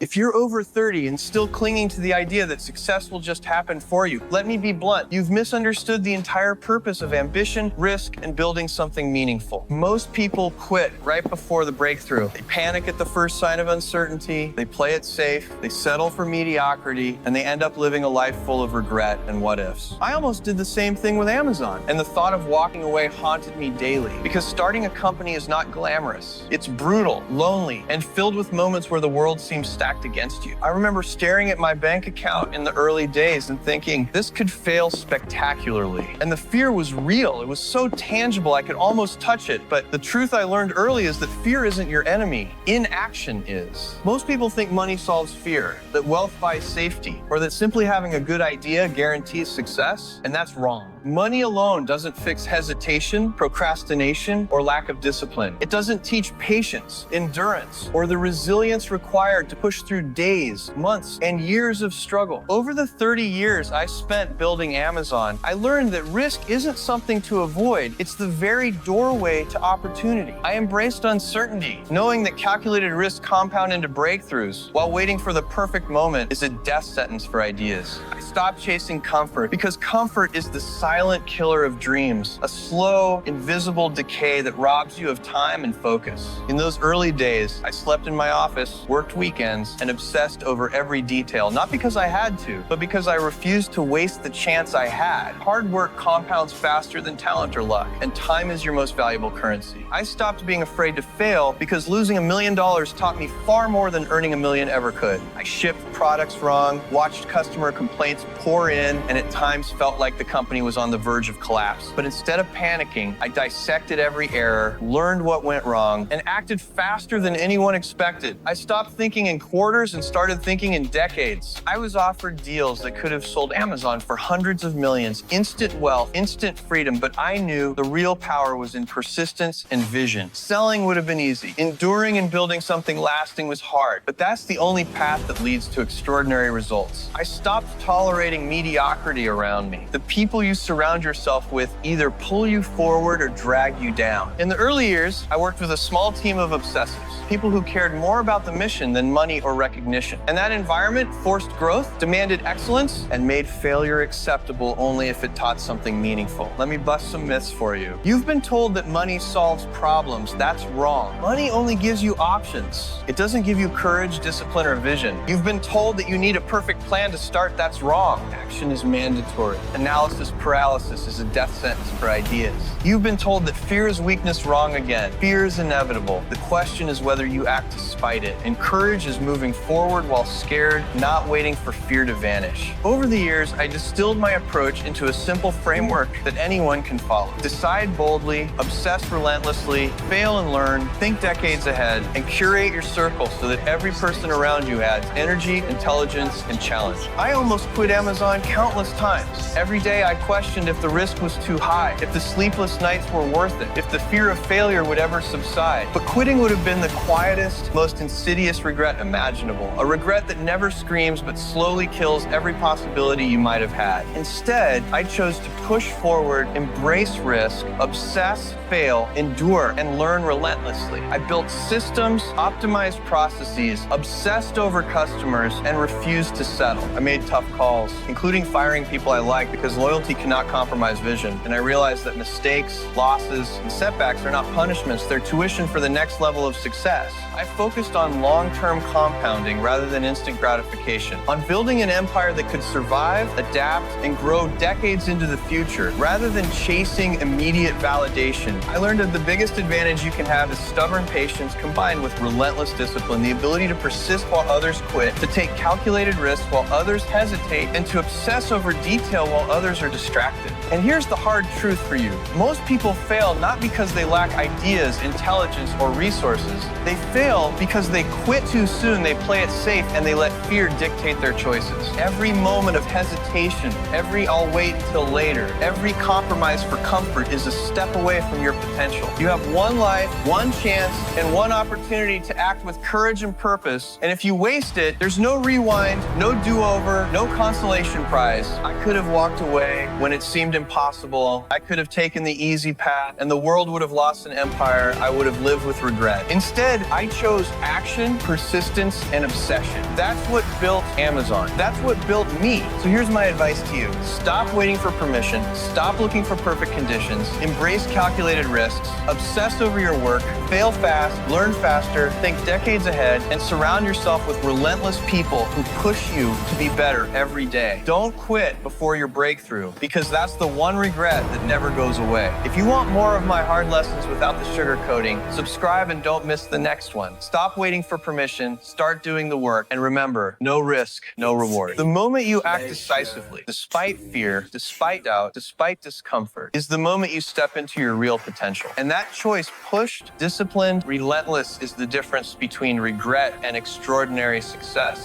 If you're over 30 and still clinging to the idea that success will just happen for you, let me be blunt. You've misunderstood the entire purpose of ambition, risk, and building something meaningful. Most people quit right before the breakthrough. They panic at the first sign of uncertainty, they play it safe, they settle for mediocrity, and they end up living a life full of regret and what ifs. I almost did the same thing with Amazon, and the thought of walking away haunted me daily, because starting a company is not glamorous. It's brutal, lonely, and filled with moments where the world seems stacked against you. I remember staring at my bank account in the early days and thinking, this could fail spectacularly. And the fear was real. It was so tangible I could almost touch it. But the truth I learned early is that fear isn't your enemy. Inaction is. Most people think money solves fear, that wealth buys safety, or that simply having a good idea guarantees success, and that's wrong. Money alone doesn't fix hesitation, procrastination, or lack of discipline. It doesn't teach patience, endurance, or the resilience required to push through days, months, and years of struggle. Over the 30 years I spent building Amazon, I learned that risk isn't something to avoid, it's the very doorway to opportunity. I embraced uncertainty, knowing that calculated risks compound into breakthroughs, while waiting for the perfect moment is a death sentence for ideas. I stopped chasing comfort, because comfort is the silent killer of dreams, a slow, invisible decay that robs you of time and focus. In those early days, I slept in my office, worked weekends, and obsessed over every detail, not because I had to, but because I refused to waste the chance I had. Hard work compounds faster than talent or luck, and time is your most valuable currency. I stopped being afraid to fail because losing $1 million taught me far more than earning $1 million ever could. I shipped products wrong, watched customer complaints pour in, and at times felt like the company was on the verge of collapse. But instead of panicking, I dissected every error, learned what went wrong, and acted faster than anyone expected. I stopped thinking in quarters and started thinking in decades. I was offered deals that could have sold Amazon for hundreds of millions, instant wealth, instant freedom, but I knew the real power was in persistence and vision. Selling would have been easy. Enduring and building something lasting was hard, but that's the only path that leads to extraordinary results. I stopped tolerating mediocrity around me. The people you surround yourself with either pull you forward or drag you down. In the early years, I worked with a small team of obsessives, people who cared more about the mission than money or recognition. And that environment forced growth, demanded excellence, and made failure acceptable only if it taught something meaningful. Let me bust some myths for you. You've been told that money solves problems. That's wrong. Money only gives you options. It doesn't give you courage, discipline, or vision. You've been told that you need a perfect plan to start. That's wrong. Action is mandatory. Analysis paralysis is a death sentence for ideas. You've been told that fear is weakness. Wrong again. Fear is inevitable. The question is whether you act despite it. And courage is moving forward while scared, not waiting for fear to vanish. Over the years, I distilled my approach into a simple framework that anyone can follow. Decide boldly, obsess relentlessly, fail and learn, think decades ahead, and curate your circle so that every person around you adds energy, intelligence, and challenge. I almost quit Amazon countless times. Every day I questioned if the risk was too high, if the sleepless nights were worth it, if the fear of failure would ever subside. But quitting would have been the quietest, most insidious regret imaginable. A regret that never screams but slowly kills every possibility you might have had. Instead, I chose to push forward, embrace risk, obsess, fail, endure, and learn relentlessly. I built systems, optimized processes, obsessed over customers, and refused to settle. I made tough calls, including firing people I liked because loyalty cannot compromise vision. And I realized that mistakes, losses, and setbacks are not punishments, they're tuition for the next level of success. I focused on long-term compounding rather than instant gratification, on building an empire that could survive, adapt, and grow decades into the future, rather than chasing immediate validation. I learned that the biggest advantage you can have is stubborn patience combined with relentless discipline, the ability to persist while others quit, to take calculated risks while others hesitate, and to obsess over detail while others are distracted. And here's the hard truth for you. Most people fail not because they lack ideas, intelligence, or resources. They fail because they quit too soon, they play it safe, and they let fear dictate their choices. Every moment of hesitation, every "I'll wait until later," every compromise for comfort is a step away from your potential. You have one life, one chance, and one opportunity to act with courage and purpose. And if you waste it, there's no rewind, no do-over, no consolation prize. I could have walked away when it seemed seemed impossible. I could have taken the easy path and the world would have lost an empire. I would have lived with regret. Instead, I chose action, persistence, and obsession. That's what built Amazon. That's what built me. So here's my advice to you. Stop waiting for permission. Stop looking for perfect conditions. Embrace calculated risks. Obsess over your work. Fail fast. Learn faster. Think decades ahead. And surround yourself with relentless people who push you to be better every day. Don't quit before your breakthrough, because that's the one regret that never goes away. If you want more of my hard lessons without the sugarcoating, subscribe and don't miss the next one. Stop waiting for permission. Start doing the work. And remember, no risk, no reward. The moment you act decisively, despite fear, despite doubt, despite discomfort, is the moment you step into your real potential. And that choice, pushed, disciplined, relentless, is the difference between regret and extraordinary success.